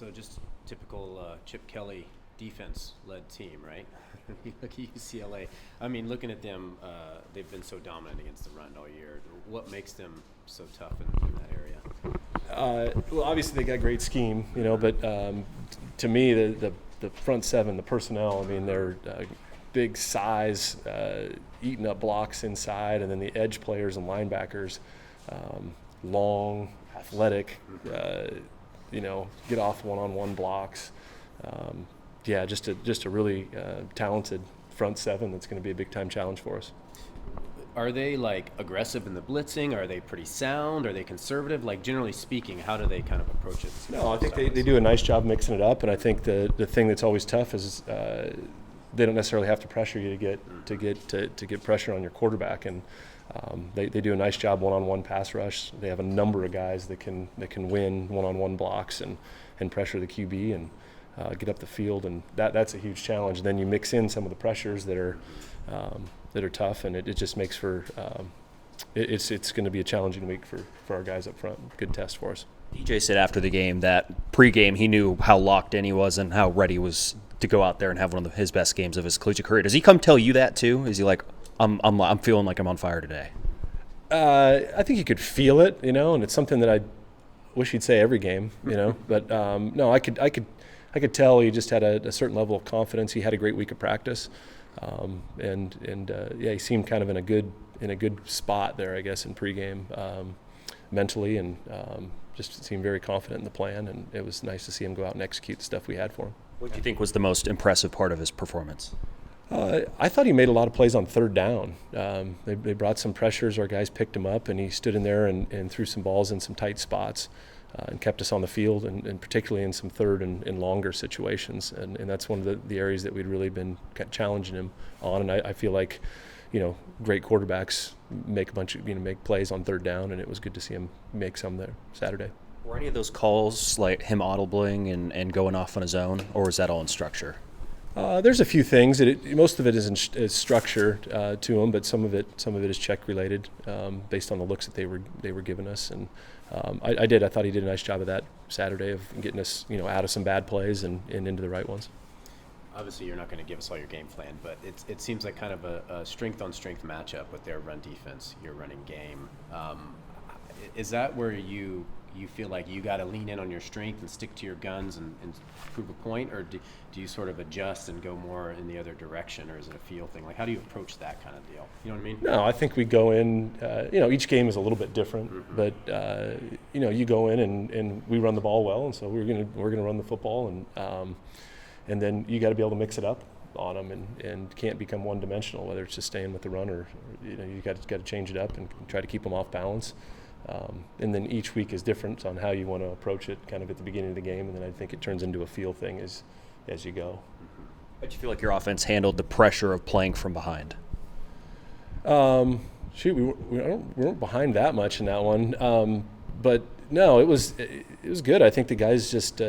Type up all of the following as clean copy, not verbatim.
So just typical Chip Kelly defense-led team, right? You look at UCLA. I mean, looking at them, they've been so dominant against the run all year. What makes them so tough in that area? Well, obviously they got great scheme, but to me, the front seven, the personnel, I mean, they're big size, eating up blocks inside, and then the edge players and linebackers, long, athletic, get off one-on-one blocks. Just a really talented front seven that's going to be a big-time challenge for us. Are they like aggressive in the blitzing? Are they pretty sound? Are they conservative? Like generally speaking, how do they kind of approach it? No, I think they do a nice job mixing it up, and I think the thing that's always tough is they don't necessarily have to pressure you to get pressure on your quarterback, and they do a nice job one-on-one pass rush. They have a number of guys that can win one-on-one blocks and pressure the QB and get up the field, and that's a huge challenge. And then you mix in some of the pressures that are tough, and it just makes for it's going to be a challenging week for our guys up front. Good test for us. DJ said after the game that pregame he knew how locked in he was and how ready he was to go out there and have one of his best games of his collegiate career. Does he come tell you that too? Is he like, I'm feeling like I'm on fire today? I think you could feel it, and it's something that I wish he'd say every game, But no, I could tell he just had a certain level of confidence. He had a great week of practice, he seemed kind of in a good spot there, I guess, in pregame, mentally, and just seemed very confident in the plan. And it was nice to see him go out and execute the stuff we had for him. What do you think was the most impressive part of his performance? I thought he made a lot of plays on third down. They brought some pressures. Our guys picked him up, and he stood in there and threw some balls in some tight spots and kept us on the field, and particularly in some third and longer situations. And that's one of the areas that we'd really been challenging him on. And I feel like, great quarterbacks make make plays on third down, and it was good to see him make some there Saturday. Were any of those calls like him audibling and going off on his own, or was that all in structure? There's a few things. Most of it is structure to them, but some of it is check related, based on the looks that they were giving us. And I thought he did a nice job of that Saturday of getting us out of some bad plays and into the right ones. Obviously, you're not going to give us all your game plan, but it seems like kind of a strength-on-strength matchup with their run defense, your running game. Is that where you feel like you got to lean in on your strength and stick to your guns and prove a point, or do you sort of adjust and go more in the other direction, or is it a feel thing? Like, how do you approach that kind of deal? You know what I mean? No, I think we go in, each game is a little bit different, but, you go in and we run the ball well, and so we're gonna run the football, and then you got to be able to mix it up on them and can't become one-dimensional, whether it's just staying with the run or, you got to change it up and try to keep them off balance. And then each week is different on how you want to approach it kind of at the beginning of the game, and then I think it turns into a feel thing as you go. But you feel like your offense handled the pressure of playing from behind? We weren't behind that much in that one. But no, it was good. I think the guys just,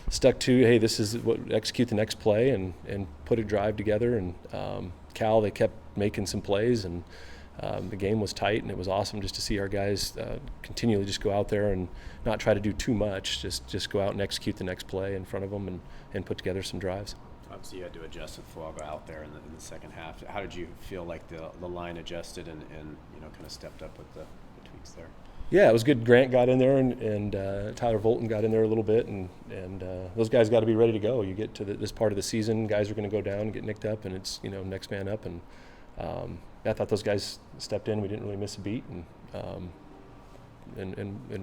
stuck to, hey, this is what execute the next play and put a drive together. And Cal, they kept making some plays, and the game was tight, and it was awesome just to see our guys continually just go out there and not try to do too much, just go out and execute the next play in front of them and put together some drives. Obviously, you had to adjust with Fuaga out there in the second half. How did you feel like the line adjusted and kind of stepped up with the tweaks there? Yeah, it was good. Grant got in there, and Tyler Volton got in there a little bit, and those guys got to be ready to go. You get to this part of the season, guys are going to go down and get nicked up, and it's next man up. And I thought those guys stepped in. We didn't really miss a beat, and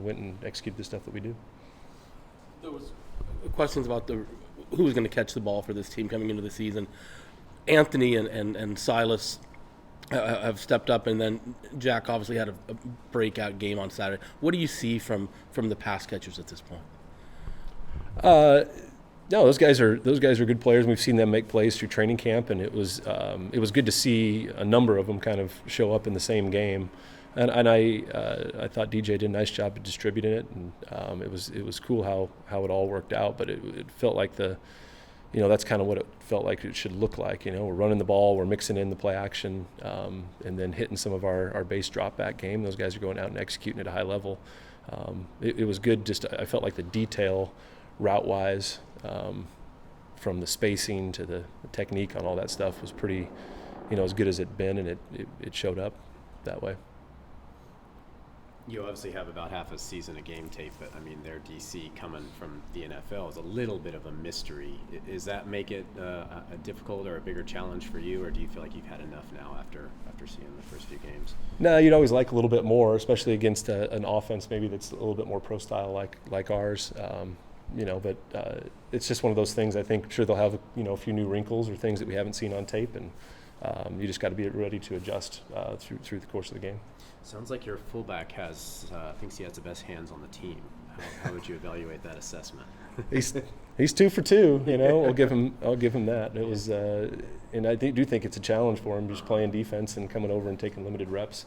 went and executed the stuff that we do. There was questions about who was going to catch the ball for this team coming into the season. Anthony and Silas have stepped up, and then Jack obviously had a breakout game on Saturday. What do you see from the pass catchers at this point? No, those guys are good players. We've seen them make plays through training camp, and it was good to see a number of them kind of show up in the same game. And I thought DJ did a nice job of distributing it, and it was cool how it all worked out. But it felt like that's kind of what it felt like it should look like. We're running the ball, we're mixing in the play action, and then hitting some of our base drop back game. Those guys are going out and executing at a high level. it was good. Just I felt like the detail, route-wise, from the spacing to the technique on all that stuff was pretty, as good as it'd been, and it showed up that way. You obviously have about half a season of game tape, but I mean, their DC coming from the NFL is a little bit of a mystery. Does that make it a difficult or a bigger challenge for you, or do you feel like you've had enough now after seeing the first few games? No, you'd always like a little bit more, especially against an offense maybe that's a little bit more pro style like ours. But it's just one of those things. I think sure they'll have a few new wrinkles or things that we haven't seen on tape, and you just got to be ready to adjust through the course of the game. Sounds like your fullback thinks he has the best hands on the team. How would you evaluate that assessment? He's 2 for 2. I'll give him that. It was, and I do think it's a challenge for him just playing defense and coming over and taking limited reps,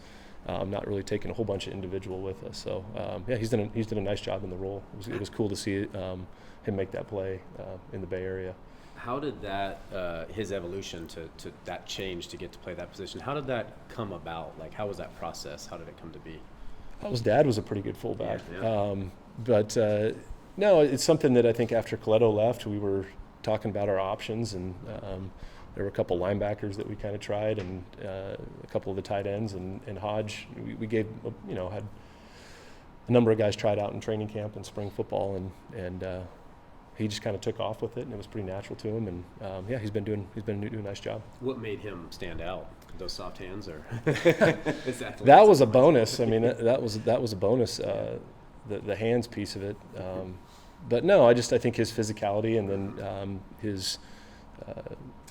not really taking a whole bunch of individual with us. So he's done a nice job in the role. It was cool to see him make that play in the Bay Area. How did that, his evolution to that change to get to play that position, how did that come about? Like, how was that process? How did it come to be? His dad was a pretty good fullback. Yeah. But no, it's something that I think after Coletto left, we were talking about our options, and there were a couple linebackers that we kind of tried, and a couple of the tight ends, and Hodge, we gave, had a number of guys tried out in training camp and spring football, and he just kind of took off with it, and it was pretty natural to him. And he's been doing a nice job. What made him stand out? Those soft hands, or that was a bonus. I mean, that was a bonus. The hands piece of it. But no, I think his physicality, and then his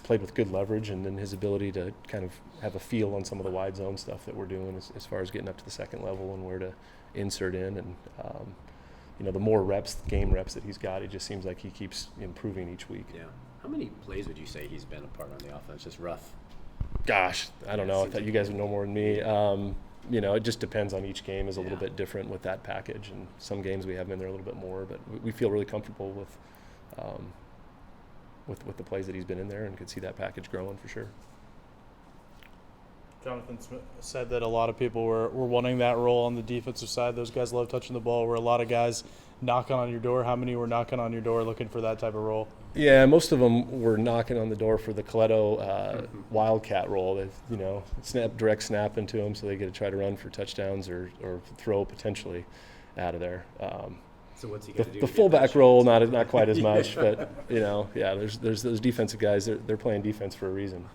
played with good leverage, and then his ability to kind of have a feel on some of the wide zone stuff that we're doing as far as getting up to the second level and where to insert in, and the more game reps that he's got, it just seems like he keeps improving each week. Yeah. How many plays would you say he's been a part on the offense? Just rough. Gosh, I don't know. I thought you guys would know more than me. It just depends on each game. Is a little bit different with that package, and some games we have him in there a little bit more. But we feel really comfortable with the plays that he's been in there, and could see that package growing for sure. Jonathan Smith said that a lot of people were wanting that role on the defensive side. Those guys love touching the ball. Were a lot of guys knocking on your door? How many were knocking on your door looking for that type of role? Yeah, most of them were knocking on the door for the Coletto Wildcat role. They, direct snap into them, so they get to try to run for touchdowns or throw potentially out of there. So what's he got to do? The fullback role, not quite as much, but there's those defensive guys. They're playing defense for a reason.